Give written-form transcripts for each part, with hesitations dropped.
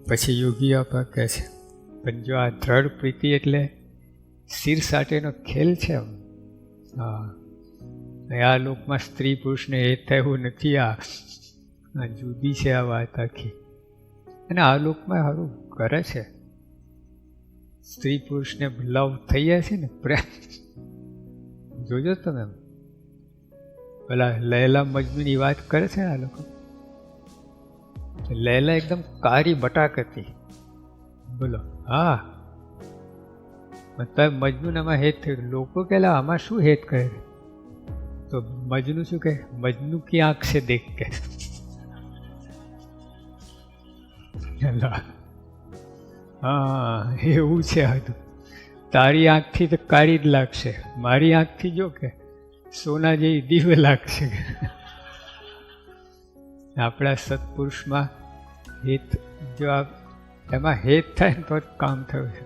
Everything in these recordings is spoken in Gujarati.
પછી યોગી આપા કહે છે પણ જો આ દ્રઢ પ્રીતિ એટલે શિર સાટેનો ખેલ છે. હા, આ લોકમાં સ્ત્રી પુરુષને હેત થાય એવું નથી. આ જુદી છે આ વાત આખી. અને આ લોકમાં સારું કરે છે, સ્ત્રી પુરુષને લવ થઈ જાય છે ને, પ્રેમ. જોજો તમે પેલા લૈલા મજનૂની વાત કરે છે આ લોકો. લૈલા એકદમ કારી બટાક હતી, બોલો. હા, મતલબ મજનૂન આમાં હેત થયું. લોકો કહેલા આમાં શું હેત કરે? તો મજનુ શું કહે? મજનુ કી આંખ સે દેખ કે. હા, એવું છે. હતું તારી આંખથી તો કાળી જ લાગશે, મારી આંખથી જો કે સોના જેવી દિવ્ય લાગશે. આપણા સત્પુરુષમાં હેત, જો એમાં હેત થાય ને તો જ કામ થયું છે.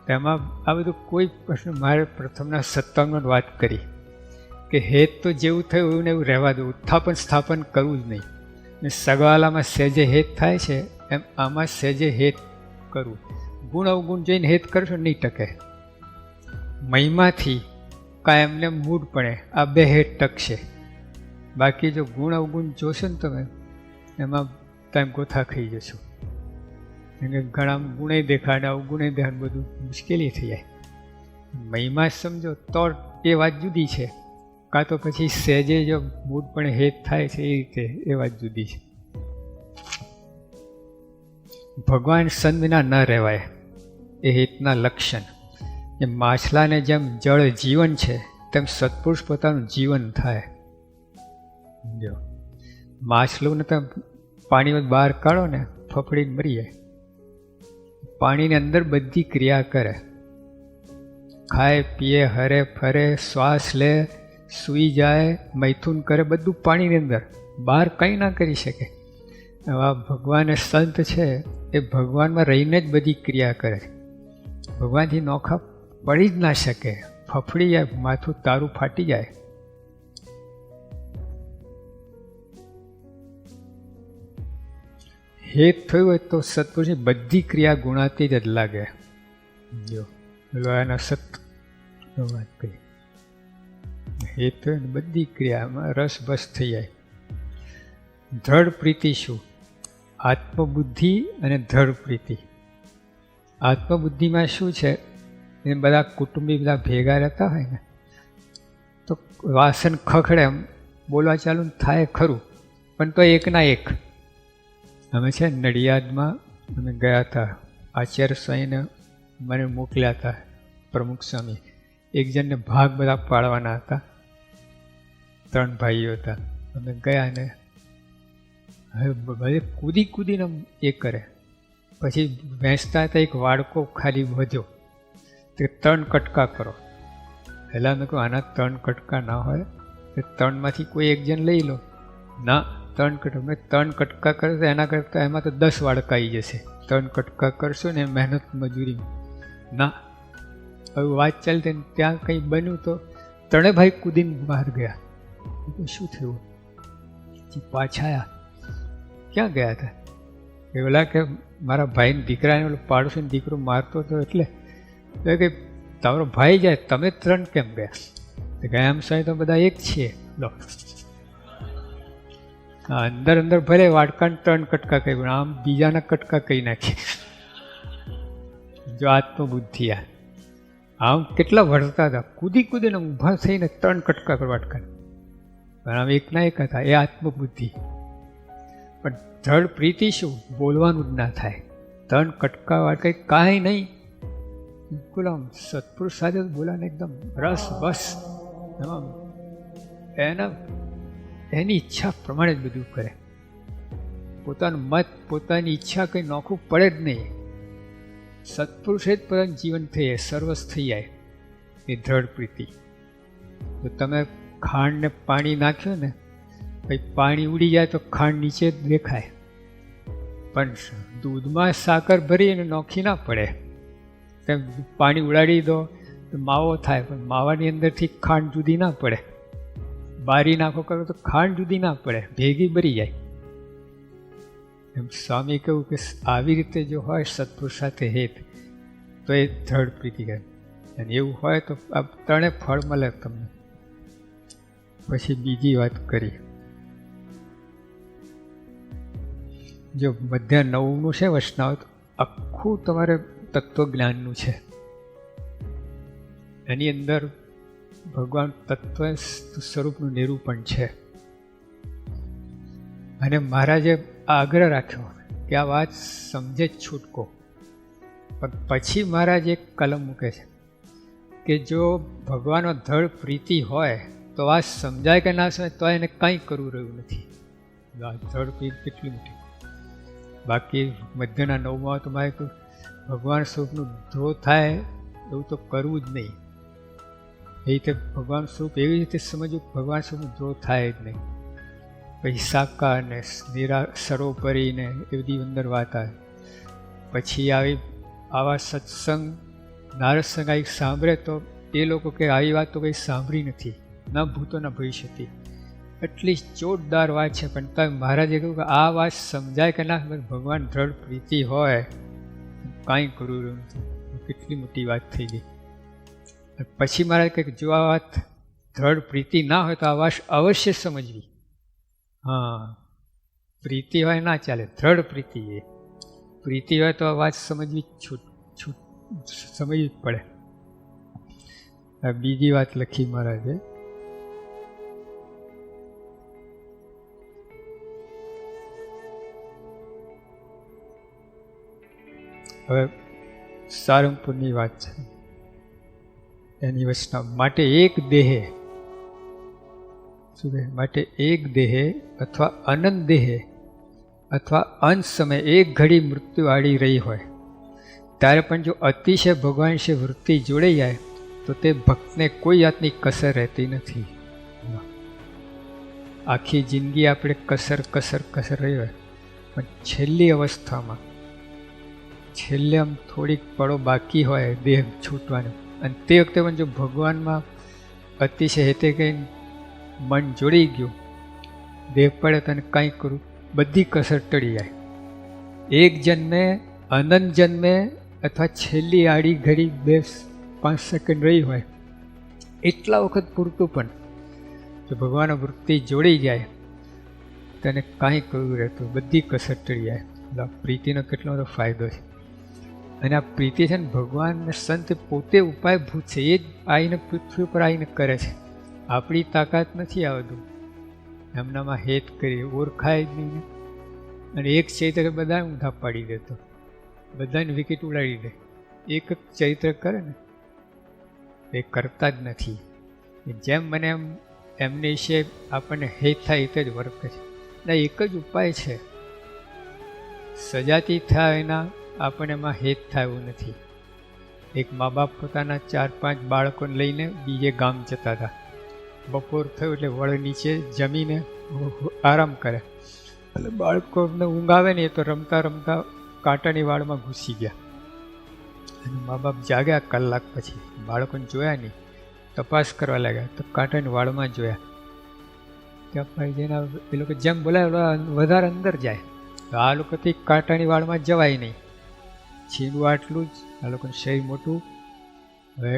તેમાં આ બધું કોઈ પ્રશ્ન. મારે પ્રથમના સત્સંગમાં વાત કરી કે હેત તો જેવું થયું એવું ને એવું રહેવા દઉં, ઉત્થાપન સ્થાપન કરવું જ નહીં. ને સગવાલામાં સહેજે હેત થાય છે એમ આમાં સહેજે હેત કરવું. ગુણ અવગુણ જોઈને હેત કરશો નહીં ટકે. મહિમાથી કાંઈ એમને મૂડ પડે આ બે હેત ટકશે. બાકી જો ગુણ અવગુણ જોશો ને તમે, એમાં તમે ગોથા ખાઈ જશો. ઘણા ગુણે દેખાડે, અવગુણે દેખાડે, બધું મુશ્કેલી થઈ જાય. મહિમા સમજો તો એ વાત જુદી છે, કાં તો પછી સહેજે જો મૂડ પણ હેત થાય છે એ રીતે એ વાત જુદી છે. ભગવાન સંત વિના ન રહેવાય એ હેતના લક્ષણ. એમ માછલાને જેમ જળ જીવન છે તેમ સત્પુરુષ પોતાનું જીવન થાય. જો માછલુંને તમે પાણીમાં બહાર કાઢો ને, ફફડીને મરી જાય. પાણીની અંદર બધી ક્રિયા કરે, ખાય પીએ, હરે ફરે, શ્વાસ લે, સૂઈ જાય, મૈથુન કરે, બધું પાણીની અંદર. બહાર કંઈ ના કરી શકે. આવા ભગવાન સંત છે એ ભગવાનમાં રહીને જ બધી ક્રિયા કરે. ભગવાનથી નોખા પડી જ ના શકે. ફફડી જાય, માથું તારું ફાટી જાય. હેત થયું હોય તો સત્પુરુષની બધી ક્રિયા ગુણાતીત જ લાગે. જો એના સત વાત કરી, હેત થયું ને બધી ક્રિયામાં રસ બસ થઈ જાય. દ્રઢ પ્રીતિ શું? આત્મબુદ્ધિ અને દ્રઢ પ્રીતિ. આત્મબુદ્ધિમાં શું છે? એ બધા કુટુંબી બધા ભેગા રહેતા હોય ને તો વાસણ ખખડે, એમ બોલવા ચાલુ થાય ખરું, પણ તો એકના એક. અમે છે નડિયાદમાં અમે ગયા હતા, આચાર્ય સ્વામીને મને મોકલ્યા હતા, પ્રમુખ સ્વામી. એક જણને ભાગ બધા પાડવાના હતા, 3 ભાઈઓ હતા. અમે ગયા ને હવે બધે કૂદી કૂદીને એ કરે. પછી વહેંચતા હતા, એક વાડકો ખાલી વધ્યો, તે 3 કટકા કરો. પહેલાં મેં કહું આના 3 કટકા ના હોય, તે 3માંથી કોઈ એક જણ લઈ લો. ના, 3 કટકા. મેં 3 કટકા કરે તો એના કરતાં એમાં તો 10 વાડકા આવી જશે. 3 કટકા કરશો ને મહેનત મજૂરી. ના, હવે વાત ચાલતી ને ત્યાં કંઈ બન્યું તો 3 ભાઈ કૂદીને બહાર ગયા. શું થયું? પાછા આવ્યા. ક્યાં ગયા હતા? એ ઓલા કે મારા ભાઈને દીકરાને ઓલો પાડોશીનો દીકરો મારતો હતો એટલે કે તમારો ભાઈ જાય, તમે 3 કેમ ગયા? ગયા એમ સાહેબ તો બધા એક છીએ. લો અંદર અંદર ભલે વાડકાને 3 કટકા કહી, આમ બીજાના કટકા કહી નાખીએ. જો આત્મબુદ્ધિ આમ કેટલા વળતા હતા, કૂદી કૂદીને ઊભા થઈને 3 કટકા કરવા વાડકા. પણ આમ એકના એક હતા, એ આત્મબુદ્ધિ. પણ દ્રઢ પ્રીતિ શું? બોલવાનું જ ના થાય. 3 કટકા વાડકા કાંઈ નહીં, બિલકુલ આમ સત્પુરુષ સાથે બોલાને એકદમ રસ બસ. એના એની ઈચ્છા પ્રમાણે જ બધું કરે. પોતાનું મત, પોતાની ઈચ્છા કંઈ નોખું પડે જ નહીં. સત્પુરુષે જ પોતાનું જીવન થઈ જાય, સર્વસ્વ થઈ જાય. એ દ્રઢ પ્રીતિ. તો તમે ખાંડને પાણી નાખ્યું ને, પછી પાણી ઉડી જાય તો ખાંડ નીચે જ દેખાય. પણ દૂધમાં સાકર ભરી અને નોખી ના પડે. તેમ પાણી ઉડાડી દો તો માવો થાય, પણ માવાની અંદરથી ખાંડ જુદી ના પડે. બારી નાખો કરો તો ખાંડ જુદી ના પડે, ભેગી ભરી જાય. એમ સ્વામી કહ્યું કે આવી રીતે જો હોય સત્પુરુષ સાથે હેત તો એ દ્રઢ પ્રીતિ કહે, અને એવું હોય તો આ ત્રણે ફળ મળે તમને. પછી બીજી વાત કરી, જો મધ્ય 9નું છે વૈષ્ણવ, તો આખું તમારે તત્વજ્ઞાનનું છે. એની અંદર ભગવાન તત્વ સ્વરૂપનું નિરૂપણ છે. અને મહારાજે આગ્રહ રાખ્યો કે આ વાત સમજે જ છૂટકો. પણ પછી મહારાજ એક કલમ મૂકે છે કે જો ભગવાનનો દ્રઢ પ્રીતિ હોય તો વાત સમજાય કે ના સમજાય તો એને કંઈ કરવું રહ્યું નથી. દ્રઢ પ્રીતિ કેટલી મોટી. બાકી મધ્યના 9માં તમારે ભગવાન સ્વરૂપનું ધ્રો થાય એવું તો કરવું જ નહીં. એ રીતે ભગવાન સ્વરૂપ એવી રીતે સમજવું ભગવાન સ્વરૂપનું ધ્રો થાય જ નહીં. પછી સાકાર ને સરોપરી ને એ બધી અંદર વાત આવે. પછી આવા સત્સંગ નારસંગ આવી સાંભળે તો એ લોકો કે આવી વાત તો કંઈ સાંભળી નથી, ન ભૂતો ન ભવિષ્યથી. એટલી જોરદાર વાત છે. પણ તમે મહારાજે કહ્યું કે આ વાત સમજાય કે ના ભગવાન દ્રઢ પ્રીતિ હોય કાંઈ કરવું રહ્યું નથી. કેટલી મોટી વાત થઈ ગઈ. પછી મહારાજ કહે કે જો આ વાત દ્રઢ પ્રીતિ ના હોય તો આ વાત અવશ્ય સમજવી. હા, પ્રીતિ હોય ના ચાલે, દ્રઢ પ્રીતિ એ પ્રીતિ હોય તો આ વાત સમજવી સમજવી જ પડે. બીજી વાત લખી મહારાજે, હવે સારંગપુરની વાત છે એની વચના માટે એક દેહે, શું કહે, માટે એક દેહે અથવા અનંત દેહે અથવા અંત સમય એક ઘડી મૃત્યુ આડી રહી હોય ત્યારે પણ જો અતિશય ભગવાન વિશે વૃત્તિ જોડાઈ જાય તો તે ભક્તને કોઈ જાતની કસર રહેતી નથી. આખી જિંદગી આપણે કસર રહી હોય પણ છેલ્લી અવસ્થામાં છેલ્લે આમ થોડીક પળો બાકી હોય દેહ છૂટવાનું, અને તે વખતે પણ જો ભગવાનમાં અતિશય હેતે કંઈ મન જોડી ગયું, દેહ પડે તને કાંઈ કરું, બધી કસર ટળી જાય. એક જન્મે, અનંત જન્મે અથવા છેલ્લી આડી ઘડી 2-5 સેકન્ડ રહી હોય એટલા વખત પૂરતું પણ જો ભગવાન વૃત્તિ જોડી જાય તને કાંઈ કરવું રહેતું, બધી કસર ટળી જાય. એટલે પ્રીતિનો કેટલો બધો ફાયદો છે. અને આ પ્રીતિ છે ને ભગવાન સંત પોતે ઉપાયભૂત છે. એ જ આવીને પૃથ્વી ઉપર આવીને કરે છે. આપણી તાકાત નથી આ બધું. એમનામાં હેત કરી ઓળખાય જ નહીં. અને એક ચૈત્ર બધા ઊંધા પાડી દેતો, બધાને વિકેટ ઉડાડી દે. એક ચૈત્ર કરે ને એ કરતા જ નથી. જેમ મને એમને વિશે આપણને હેત થાય એ જ વર્ક છે. ના, એક જ ઉપાય છે, સજાતી થાય એના આપણને એમાં હેત થાય એવું નથી. એક મા બાપ પોતાના 4-5 બાળકોને લઈને બીજે ગામ જતા હતા. બપોર થયું એટલે વળ નીચે જમીને આરામ કરે. એટલે બાળકોને ઊંઘ આવે ને એ તો રમતા રમતા કાંટાની વાળમાં ઘૂસી ગયા. અને મા બાપ જાગ્યા કલાક પછી, બાળકોને જોયા નહીં, તપાસ કરવા લાગ્યા તો કાંટાની વાળમાં જોયા. ત્યાં ભાઈ જેના એ લોકો જેમ બોલાય વધારે અંદર જાય. તો આ લોકોથી કાંટાની વાળમાં જવાય નહીં. છીંડું આટલું જ, આ લોકોનું શરીર મોટું, હવે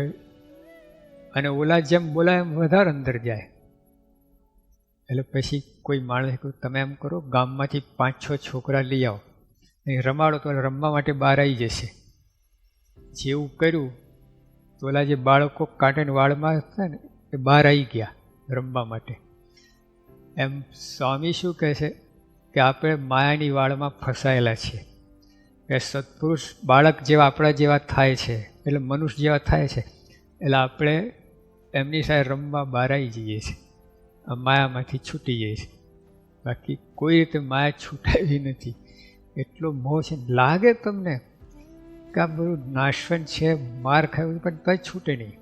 અને ઓલા જેમ બોલાય એમ વધારે અંદર જાય. એટલે પછી કોઈ માણસે કહ્યું તમે એમ કરો, ગામમાંથી 5-6 છોકરા લઈ આવો, અહીં રમાડો તો રમવા માટે બહાર આવી જશે. જેવું કર્યું તો ઓલા જે બાળકો કાંટાની વાળમાં હતા ને એ બહાર આવી ગયા રમવા માટે. એમ સ્વામી શું કહે છે કે આપણે માયાની વાળમાં ફસાયેલા છીએ. કે સત્પુરુષ બાળક જેવા આપણા જેવા થાય છે, એટલે મનુષ્ય જેવા થાય છે, એટલે આપણે એમની સાથે રમવા બહાર આવી જઈએ છીએ, આ માયામાંથી છૂટી જઈએ છીએ. બાકી કોઈ રીતે માયા છૂટાવી નથી. એટલો મોહ છે. લાગે તમને કે આ બધું નાશવંત છે, માર ખાય પણ કંઈ છૂટે નહીં,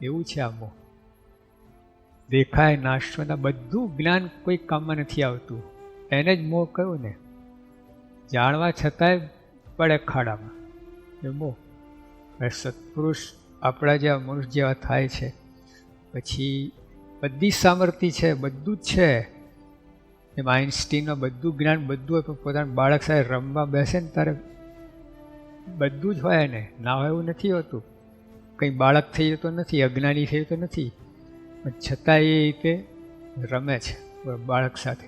એવું છે આ મોહ. દેખાય નાશવંત, આ બધું જ્ઞાન કોઈ કામમાં નથી આવતું. એને જ મોહ કહ્યું ને. જાણવા છતાંય પડે ખાડામાં, એ મોહ. સત્પુરુષ આપણા જેવા મનુષ્ય જેવા થાય છે, પછી બધી સામર્થ્ય છે, બધું જ છે, એમ આઇન્સ્ટીનમાં બધું જ્ઞાન બધું હોય, પણ પોતાના બાળક સાથે રમવા બેસે ને ત્યારે બધું જ હોય એને, ના હોય એવું નથી હોતું. કંઈ બાળક થઈ જતો નથી, અજ્ઞાની થઈ જતો નથી, પણ છતાં એ રીતે રમે છે બાળક સાથે.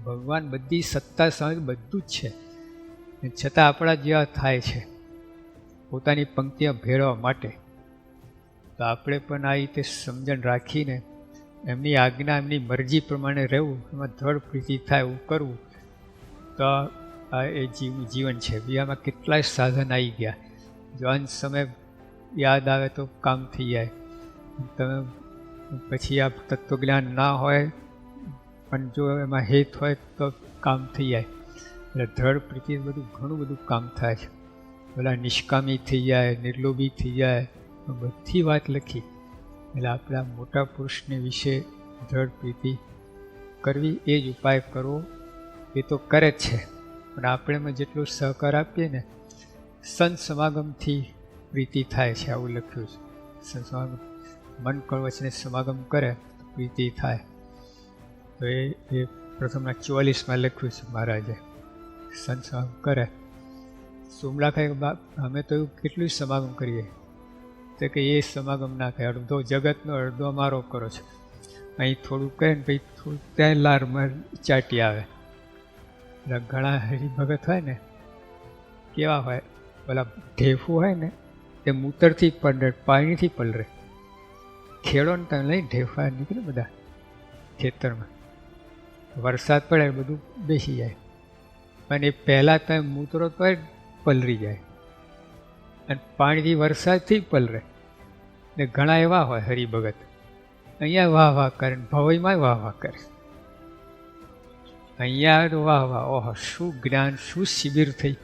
ભગવાન બધી સત્તા સમજ બધું જ છે, છતાં આપણા જેવા થાય છે પોતાની પંક્તિમાં ભેળવવા માટે. તો આપણે પણ આ રીતે સમજણ રાખીને એમની આજ્ઞા, એમની મરજી પ્રમાણે રહેવું, એમાં દ્રઢ પ્રીતિ થાય એવું કરવું, તો આ એ જીવન છે. બીજામાં કેટલાય સાધન આવી ગયા, જો અંત સમય યાદ આવે તો કામ થઈ જાય. તમે પછી આ તત્વજ્ઞાન ના હોય પણ જો એમાં હેત હોય તો કામ થઈ જાય. એટલે દ્રઢ પ્રીતિ બધું ઘણું બધું કામ થાય છે. પેલા નિષ્કામી થઈ જાય, નિર્લોભી થઈ જાય, બધી વાત લખી. એટલે આપણે આ મોટા પુરુષને વિશે દ્રઢ પ્રીતિ કરવી, એ જ ઉપાય કરવો. એ તો કરે જ છે, પણ આપણે એમાં જેટલો સહકાર આપીએ ને, સંત સમાગમથી પ્રીતિ થાય છે, આવું લખ્યું છે. સંત સમાગમ, મન કળ વચને સમાગમ કરે તો પ્રીતિ થાય. તો એ પ્રથમના 44માં લખ્યું છે મહારાજે. સંત સમાગમ કરે. સોમલા ખાય બાપ, અમે તો એવું કેટલું સમાગમ કરીએ, તો કે એ સમાગમ ના થાય, અડધો જગતનો અડધો અમારો કરો છો. અહીં થોડું કહે ને પછી થોડું ત્યાં લારમાં ચાટી આવે. એટલે ઘણા હરિભગત હોય ને, કેવા હોય, પેલા ઢેફું હોય ને એ મૂતરથી પલરે, પાણીથી પલરે. ખેડો ને તમે લઈને ઢેફા નીકળે બધા ખેતરમાં, વરસાદ પડે બધું બેસી જાય, અને એ પહેલાં તમે મૂતરો તો પલરી જાય, અને પાણીથી વરસાદથી પલરે. ને ઘણા એવા હોય હરિભગત, અહીંયા વાહ વાહ કરે, ભવઈમાં વાહ વાહ કરે. અહીંયા તો વાહ વાહ, ઓહ શું જ્ઞાન, શું શિબિર થઈ.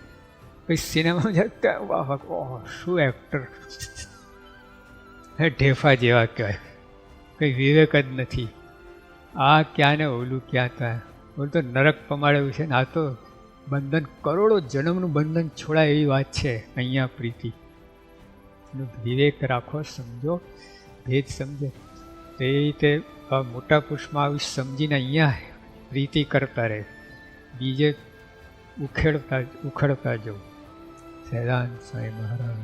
પછી સિનેમામાં જતા વાહ વાહ, ઓહ શું એક્ટર, ઢેફા જેવા કહેવાય. કંઈ વિવેક જ નથી. આ ક્યાં ને ઓલું ક્યાં ત્યાં, ઓલું તો નરક પમાડેલું છે ને, આ તો બંધન, કરોડો જન્મનું બંધન છોડાય એવી વાત છે. અહીંયા પ્રીતિ, વિવેક રાખો, સમજો, ભેદ સમજે. તો એ રીતે મોટા પુરુષમાં આવી સમજીને અહીંયા પ્રીતિ કરતા રહે, બીજે ઉખેડતા જવું. સહેજાનંદ સ્વામી મહારાજ.